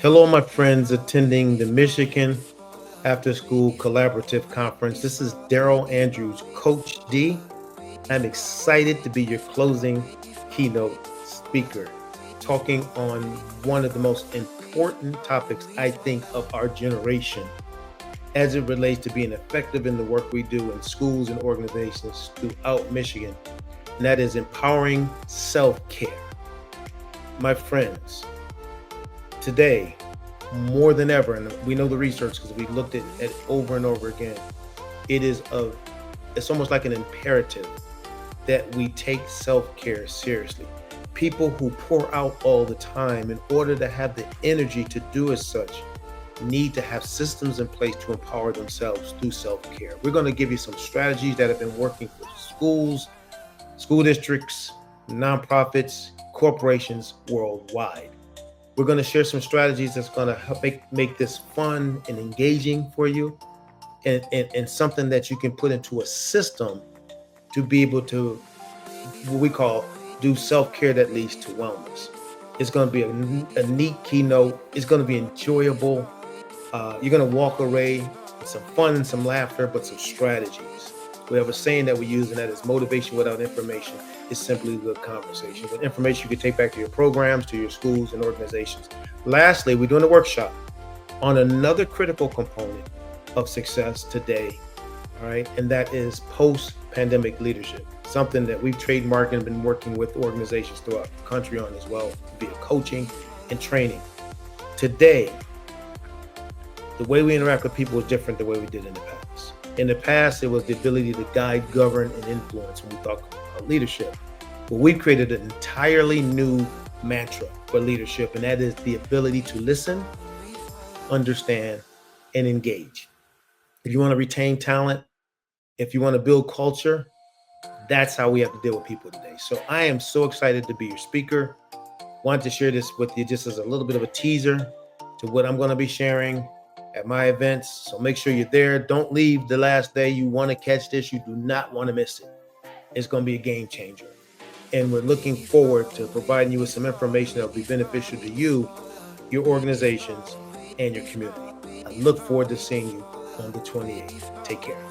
Hello, my friends attending the Michigan After School Collaborative Conference. This is Darrell Andrews, Coach D. I'm excited to be your closing keynote speaker, talking on one of the most important topics, I think, of our generation as it relates to being effective in the work we do in schools and organizations throughout Michigan, and that is empowering self care. My friends, today, more than ever, and we know the research because we looked at it over and over again, it is of it's almost like an imperative that we take self-care seriously. People who pour out all the time in order to have the energy to do as such need to have systems in place to empower themselves through self-care. We're going to give you some strategies that have been working for schools, school districts, nonprofits, corporations worldwide. We're going to share some strategies that's going to help make this fun and engaging for you, and something that you can put into a system to be able to, what we call, do self-care that leads to wellness. It's going to be a neat keynote. It's going to be enjoyable. You're going to walk away with some fun and some laughter, but some strategies. We have a saying that we use, and that is motivation without information is simply good conversation. With information you can take back to your programs, to your schools and organizations. Lastly, we're doing a workshop on another critical component of success today, all right? And that is post-pandemic leadership, something that we've trademarked and been working with organizations throughout the country on as well, via coaching and training. Today, the way we interact with people is different than the way we did in the past. In the past, it was the ability to guide, govern, and influence when we talk about leadership. But we've created an entirely new mantra for leadership, and that is the ability to listen, understand, and engage. If you want to retain talent, if you want to build culture, that's how we have to deal with people today. So I am so excited to be your speaker. Want to share this with you just as a little bit of a teaser to what I'm going to be sharing at my events. So make sure you're there. Don't leave the last day. You want to catch this. You do not want to miss it. It's going to be a game changer. And we're looking forward to providing you with some information that will be beneficial to you, your organizations, and your community. I look forward to seeing you on the 28th. Take care.